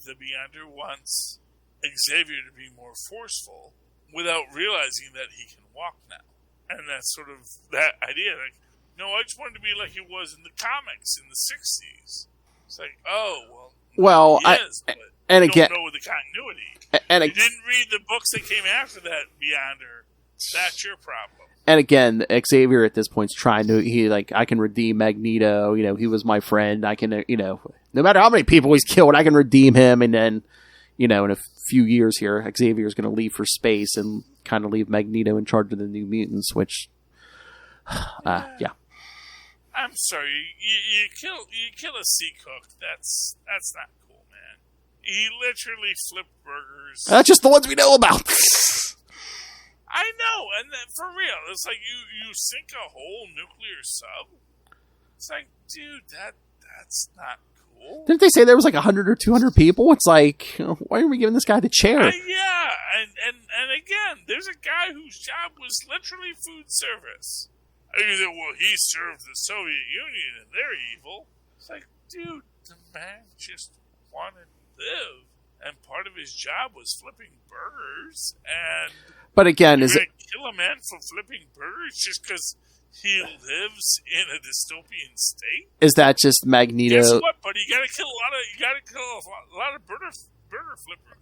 the Beyonder wants Xavier to be more forceful without realizing that he can walk now. And that's sort of that idea. Like, no, I just wanted to be like he was in the comics in the 60s. It's like, oh, well, he is, but and you again, don't know the continuity. And you didn't read the books that came after that, Beyonder. That's your problem. And again, Xavier at this point's trying to, I can redeem Magneto, he was my friend, I can, no matter how many people he's killed, I can redeem him, and then, in a few years here, Xavier's going to leave for space and kind of leave Magneto in charge of the New Mutants, which, yeah. I'm sorry, you kill a sea cook, that's not cool, man. He literally flipped burgers. That's just the ones we know about. I know, and then, for real, it's like you sink a whole nuclear sub. It's like, dude, that's not cool. Didn't they say there was 100 or 200 people? It's like, why are we giving this guy the chair? Yeah, and again, there's a guy whose job was literally food service. Either, well, he served the Soviet Union and they're evil. It's like, dude, the man just wanted to live, and part of his job was flipping burgers, and... But again, you're going to kill a man for flipping burgers just because he lives in a dystopian state? Is that just Magneto? Guess what, buddy? You got to kill a lot of burger flippers.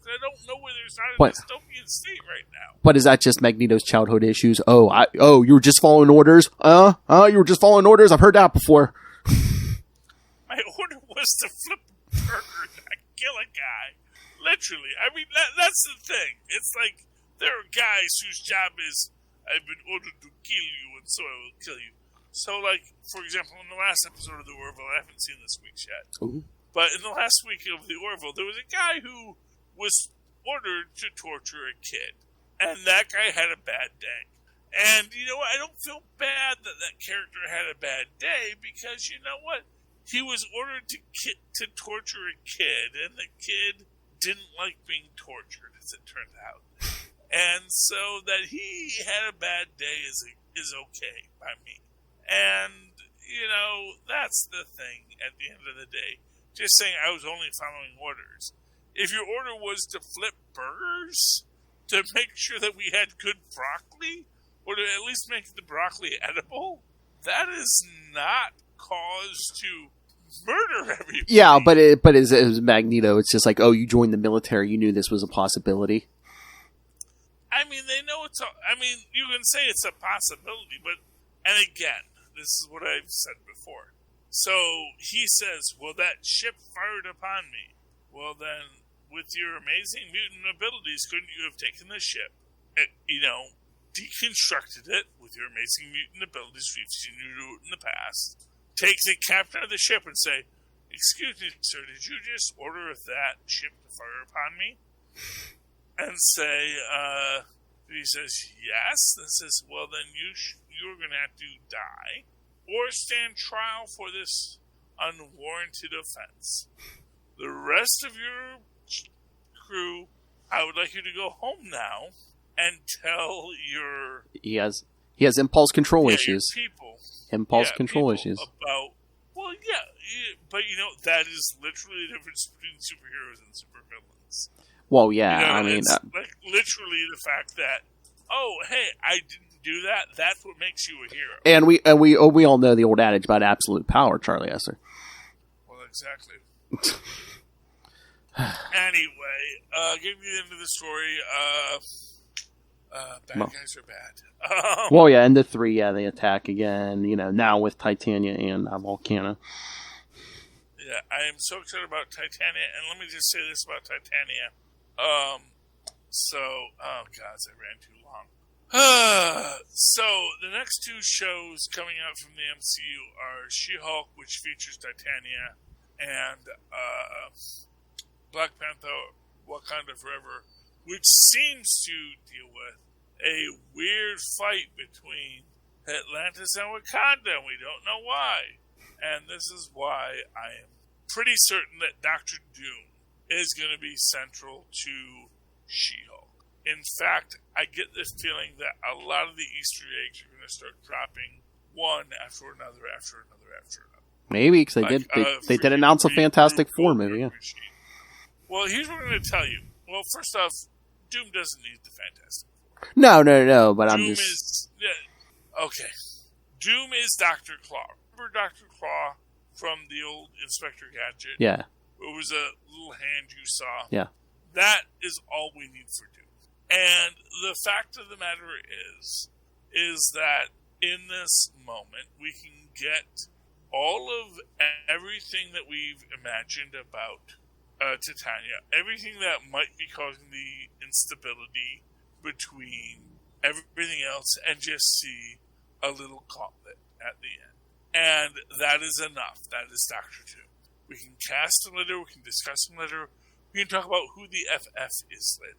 I don't know where there's not a dystopian state right now. But is that just Magneto's childhood issues? You were just following orders? You were just following orders? I've heard that before. My order was to flip a burger, not kill a guy. Literally. I mean, that's the thing. It's like, there are guys whose job is, I've been ordered to kill you, and so I will kill you. So, for example, in the last episode of The Orville, I haven't seen this week's yet, but in the last week of The Orville, there was a guy who was ordered to torture a kid, and that guy had a bad day. And, you know what, I don't feel bad that character had a bad day, because, you know what, he was ordered to torture a kid, and the kid didn't like being tortured, as it turned out. And so that he had a bad day is okay by me. And, that's the thing at the end of the day. Just saying I was only following orders. If your order was to flip burgers, to make sure that we had good broccoli, or to at least make the broccoli edible, that is not cause to murder everybody. Yeah, but it was Magneto. It's just like, you joined the military. You knew this was a possibility. I mean, you can say it's a possibility, but, and again, this is what I've said before. So, he says, well, that ship fired upon me. Well, then, with your amazing mutant abilities, couldn't you have taken the ship, deconstructed it with your amazing mutant abilities, we've seen you do it in the past, take the captain of the ship and say, excuse me, sir, did you just order that ship to fire upon me? And say, he says, yes. And says, well, then you're going to have to die or stand trial for this unwarranted offense. The rest of your crew, I would like you to go home now and tell your... He has impulse control issues. People. Impulse control issues. About, well, yeah, but that is literally the difference between superheroes and supervillains. Well, yeah, it's like literally the fact that, oh, hey, I didn't do that. That's what makes you a hero. And we all know the old adage about absolute power, Charlie Esser. Well, exactly. Anyway, getting to the end of the story, bad guys are bad. Well, yeah, and the 3, they attack again, now with Titania and Volcana. Yeah, I am so excited about Titania, and let me just say this about Titania. Oh, gods, I ran too long. So, the next 2 shows coming out from the MCU are She-Hulk, which features Titania, and Black Panther, Wakanda Forever, which seems to deal with a weird fight between Atlantis and Wakanda, and we don't know why. And this is why I am pretty certain that Doctor Doom is going to be central to She-Hulk. In fact, I get this feeling that a lot of the Easter eggs are going to start dropping one after another, after another, after another. Maybe, because they did announce a Fantastic Four movie, yeah. Well, here's what I'm going to tell you. Well, first off, Doom doesn't need the Fantastic Four. No, but Doom I'm just... okay. Doom is Dr. Claw. Remember Dr. Claw from the old Inspector Gadget? Yeah. It was a little hand you saw. Yeah. That is all we need for Doom. And the fact of the matter is that in this moment, we can get all of everything that we've imagined about Titania, everything that might be causing the instability between everything else, and just see a little gauntlet at the end. And that is enough. That is Doctor Doom. We can cast him later, we can discuss him later, we can talk about who the FF is later.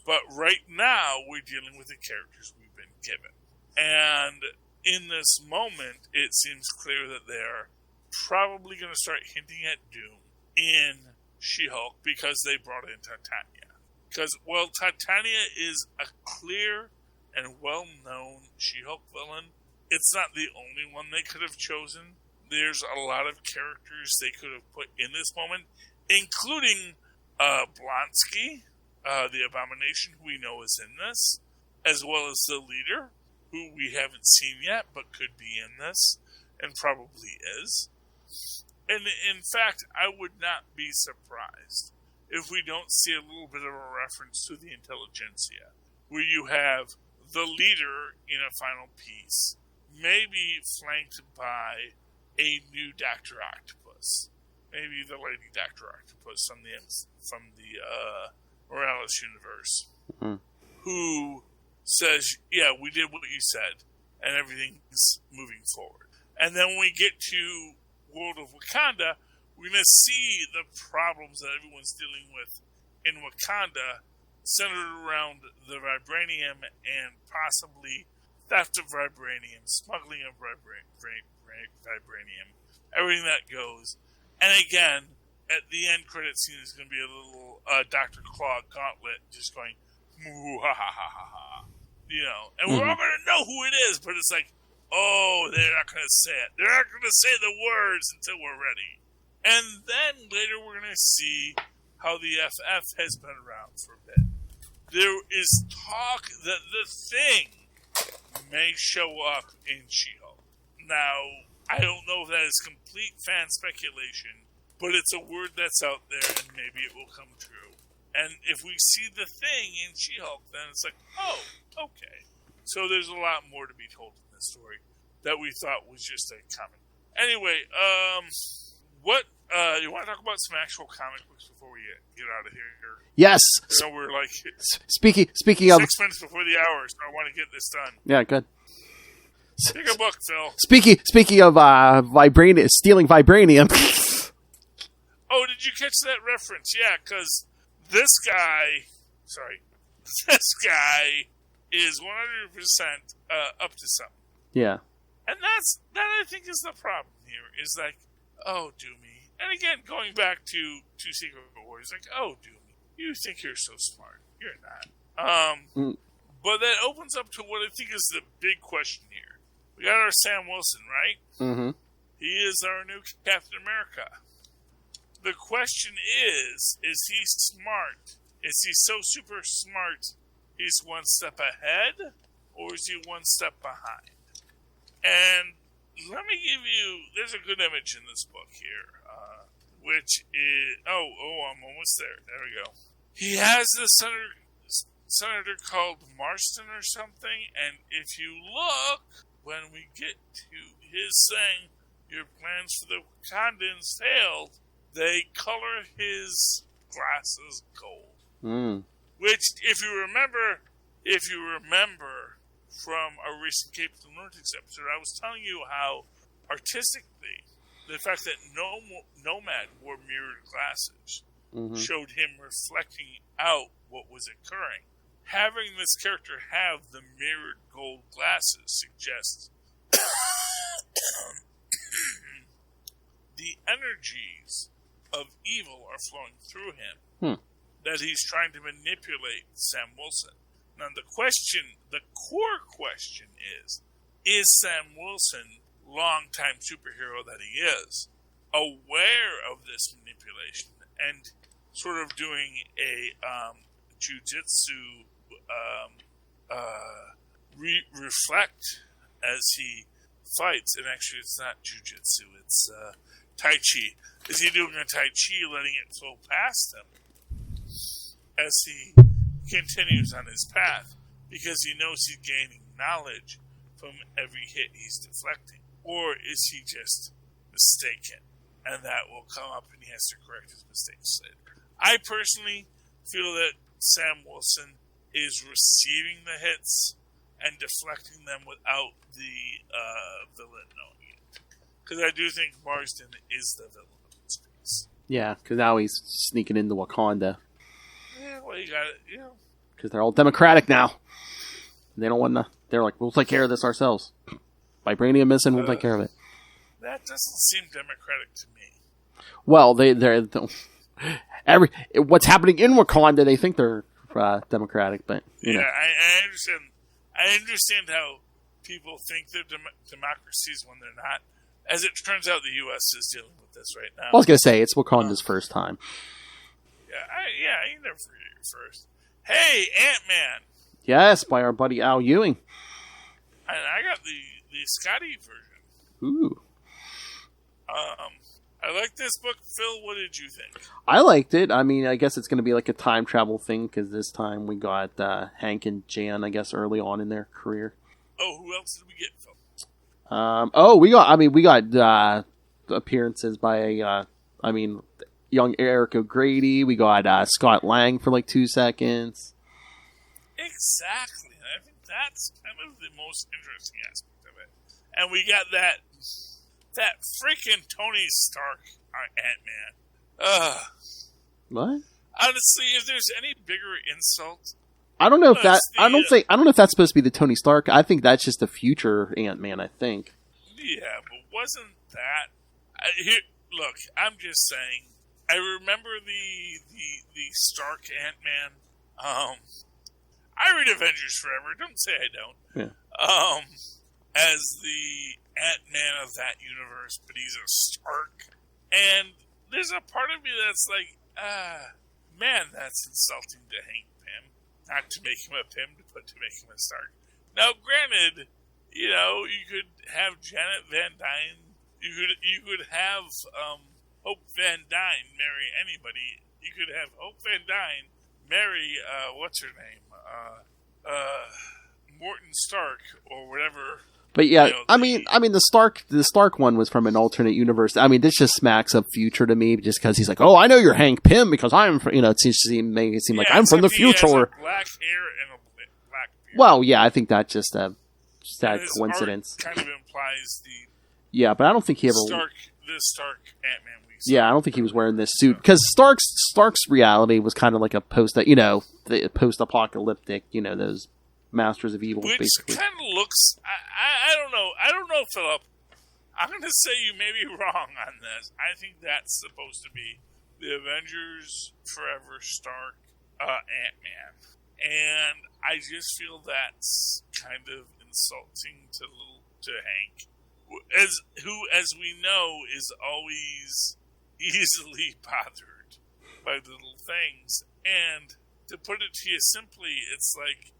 But right now, we're dealing with the characters we've been given. And in this moment, it seems clear that they're probably going to start hinting at Doom in She-Hulk because they brought in Titania. Because, well, Titania is a clear and well-known She-Hulk villain. It's not the only one they could have chosen. There's a lot of characters they could have put in this moment, including Blonsky, the Abomination, who we know is in this, as well as the Leader, who we haven't seen yet, but could be in this, and probably is. And in fact, I would not be surprised if we don't see a little bit of a reference to the Intelligentsia, where you have the Leader in a final piece, maybe flanked by a new Dr. Octopus, maybe the Lady Dr. Octopus from the Morales universe, who says, yeah, we did what you said, and everything's moving forward. And then when we get to World of Wakanda, we're going to see the problems that everyone's dealing with in Wakanda, centered around the vibranium and possibly theft of vibranium, smuggling of vibranium, everything that goes. And again, at the end credit scene is going to be a little Dr. Claw gauntlet just going, moo ha ha ha ha ha. And we're all going to know who it is, but it's like, oh, they're not going to say it. They're not going to say the words until we're ready. And then later we're going to see how the FF has been around for a bit. There is talk that the Thing may show up in She-Hulk. Now, I don't know if that is complete fan speculation, but it's a word that's out there, and maybe it will come true. And if we see the Thing in She-Hulk, then it's like, oh, okay. So there's a lot more to be told in this story that we thought was just a comment. Anyway, you want to talk about some actual comic books before we get out of here? Yes. We're like speaking of 6 minutes before the hour, so I want to get this done. Yeah, good. Pick a book, Phil. Speaking of stealing vibranium. Oh, did you catch that reference? Yeah, because this guy is 100% up to something. Yeah. And that I think is the problem here, is like, oh, Doomy. And again, going back to Secret Wars, like, oh, Doomy, you think you're so smart. You're not. But that opens up to what I think is the big question here. We got our Sam Wilson, right? Mm-hmm. He is our new Captain America. The question is he smart? Is he so super smart he's one step ahead, or is he one step behind? And let me give you, there's a good image in this book here, which is, I'm almost there. There we go. He has this senator called Marston or something, and if you look, when we get to his saying, your plans for the Wakandans failed, they color his glasses gold. Which, if you remember from a recent CapesandLunatics episode, I was telling you how artistically the fact that Nomad wore mirrored glasses showed him reflecting out what was occurring. Having this character have the mirrored gold glasses suggests the energies of evil are flowing through him. That he's trying to manipulate Sam Wilson. Now the core question is Sam Wilson, longtime superhero that he is, aware of this manipulation and sort of doing a jujitsu reflect as he fights? And actually it's not jujitsu, it's Tai Chi. Is he doing a Tai Chi, letting it flow past him as he continues on his path, because he knows he's gaining knowledge from every hit he's deflecting? Or is he just mistaken, and that will come up and he has to correct his mistakes later? I personally feel that Sam Wilson is receiving the hits and deflecting them without the villain knowing it. Because I do think Marsden is the villain of this piece. Yeah, because now he's sneaking into Wakanda. Yeah, well, you got it, you know. Because they're all democratic now. They don't want to. They're like, we'll take care of this ourselves. Vibranium missing, we'll take care of it. That doesn't seem democratic to me. Well, what's happening in Wakanda, they think they're democratic, but you know. I understand. I understand how people think they're democracies when they're not. As it turns out, the U.S. is dealing with this right now. I was going to say, it's Wakanda's first time. Yeah, you never forget your first. Hey, Ant-Man! Yes, by our buddy Al Ewing. And I got the Scotty version. Ooh. I like this book. Phil, what did you think? I liked it. I mean, I guess it's going to be like a time travel thing, because this time we got Hank and Jan, I guess, early on in their career. Oh, who else did we get, Phil? We got appearances by, young Eric O'Grady. We got Scott Lang for like 2 seconds. Exactly. I think that's kind of the most interesting aspect of it. And we got that freaking Tony Stark Ant-Man. What? Honestly, if there's any bigger insult, I don't know if I don't know if that's supposed to be the Tony Stark. I think that's just a future Ant-Man, I think. Yeah, but wasn't that... look, I'm just saying, I remember the Stark Ant-Man. I read Avengers Forever, don't say I don't. Yeah. As the Ant-Man of that universe, but he's a Stark. And there's a part of me that's like, man, that's insulting to Hank Pym. Not to make him a Pym, but to make him a Stark. Now, granted, you could have Janet Van Dyne. You could have Hope Van Dyne marry anybody. You could have Hope Van Dyne marry what's her name, Morton Stark or whatever. But yeah, the Stark one was from an alternate universe. I mean, this just smacks of future to me, just because he's like, oh, I know you're Hank Pym because I'm, it seems to make it seem like I'm from the future. He has a black hair and a black beard. Well, yeah, I think that's just that coincidence. Kind of implies the. Yeah, but I don't think he ever. The Stark Ant-Man. Yeah, I don't think he was wearing this suit, because Stark's reality was kind of like a the post-apocalyptic, those Masters of Evil, which basically. Kind of looks. I don't know. I don't know, Philip. I'm going to say you may be wrong on this. I think that's supposed to be the Avengers Forever Stark Ant-Man, and I just feel that's kind of insulting to Hank. as we know, is always easily bothered by little things. And to put it to you simply, it's like,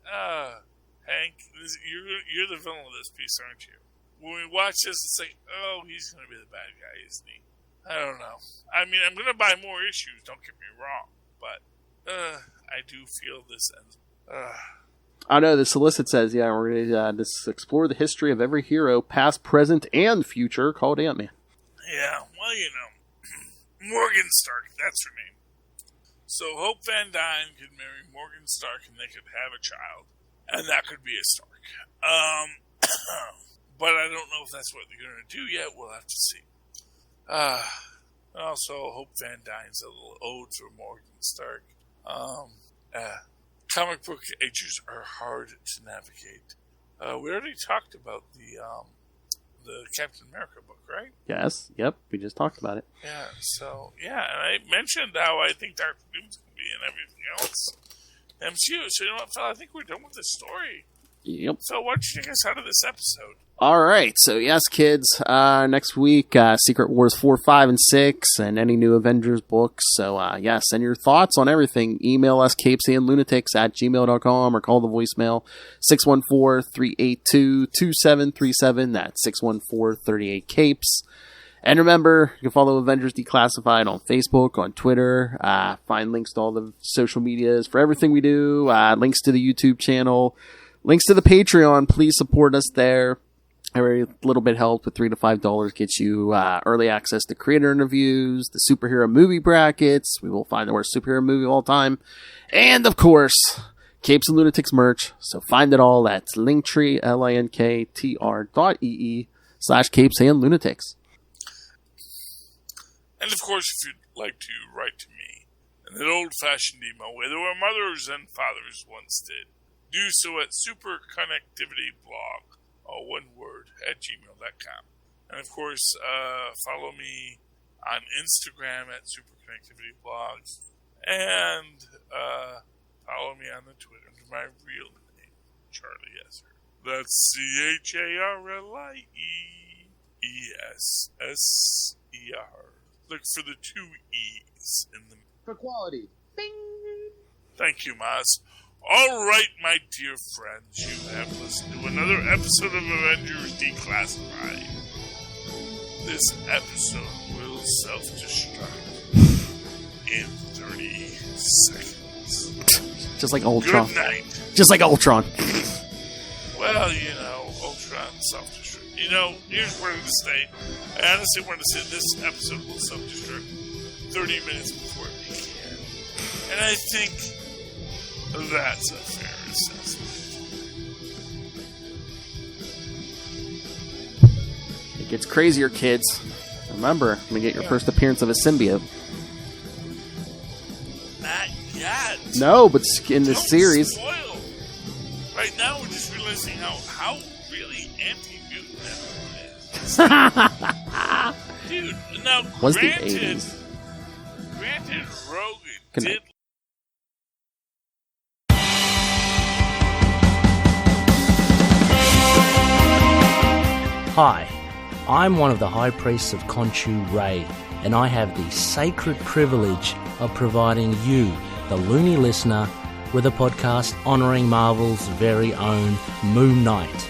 Hank, you're the villain of this piece, aren't you? When we watch this, it's like, oh, he's going to be the bad guy, isn't he? I don't know. I mean, I'm going to buy more issues, don't get me wrong, but I do feel this ends. I know the solicit says, yeah, we're going to explore the history of every hero, past, present, and future, called Ant-Man. Yeah, well, Morgan Stark, that's her name. So Hope Van Dyne could marry Morgan Stark and they could have a child. And that could be a Stark. But I don't know if that's what they're going to do yet. We'll have to see. Also, Hope Van Dyne's a little ode for Morgan Stark. Comic book ages are hard to navigate. We already talked about the Captain America book, right? Yes. Yep. We just talked about it. Yeah. So, yeah. And I mentioned how I think Dr. Doom's going to be in everything else. MCU. So, you know what, Phil? I think we're done with this story. Yep. So, what did you take us out of this episode? All right. So, yes, kids. Next week, Secret Wars 4, 5, and 6, and any new Avengers books. So, yeah, send your thoughts on everything. Email us, CapesandLunatics@gmail.com, or call the voicemail, 614-382-2737. That's 614-38-CAPES. And remember, you can follow Avengers Declassified on Facebook, on Twitter. Find links to all the social medias for everything we do. Links to the YouTube channel. Links to the Patreon. Please support us there. Every little bit help with $3 to $5 gets you early access to creator interviews, the superhero movie brackets. We will find the worst superhero movie of all time. And, of course, Capes and Lunatics merch. So find it all at Linktree, linktr.ee/CapesandLunatics. And, of course, if you'd like to write to me in an old-fashioned email way that our mothers and fathers once did, do so at superconnectivityblog, all one word, @gmail.com. And, of course, follow me on Instagram at superconnectivityblog. And follow me on the Twitter under my real name, Charlie Esser. That's CharlieEsser. Look for the 2 E's in the... For quality. Bing! Thank you, Maz. All right, my dear friends, you have listened to another episode of Avengers Declassified. This episode will self-destruct in 30 seconds. Just like Ultron. Good night. Just like Ultron. Well, Ultron self-destruct. Here's what I'm going to say. I honestly want to say this episode will self-destruct 30 minutes before it began. And I think that's a fair assessment. It gets crazier, kids. Remember, I'm going to get your first appearance of a symbiote. Not yet. No, but in the series. Spoil. Right now, we're just realizing how really anti-mutant everyone is. Dude, now Was the granted, 80s. Rogue Good did. night. Hi, I'm one of the High Priests of Khonshu Ray, and I have the sacred privilege of providing you, the loony listener, with a podcast honouring Marvel's very own Moon Knight.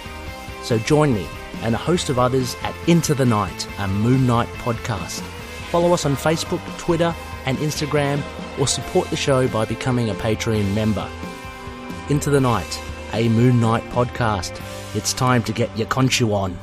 So join me and a host of others at Into the Night, a Moon Knight podcast. Follow us on Facebook, Twitter and Instagram, or support the show by becoming a Patreon member. Into the Night, a Moon Knight podcast. It's time to get your Khonshu on.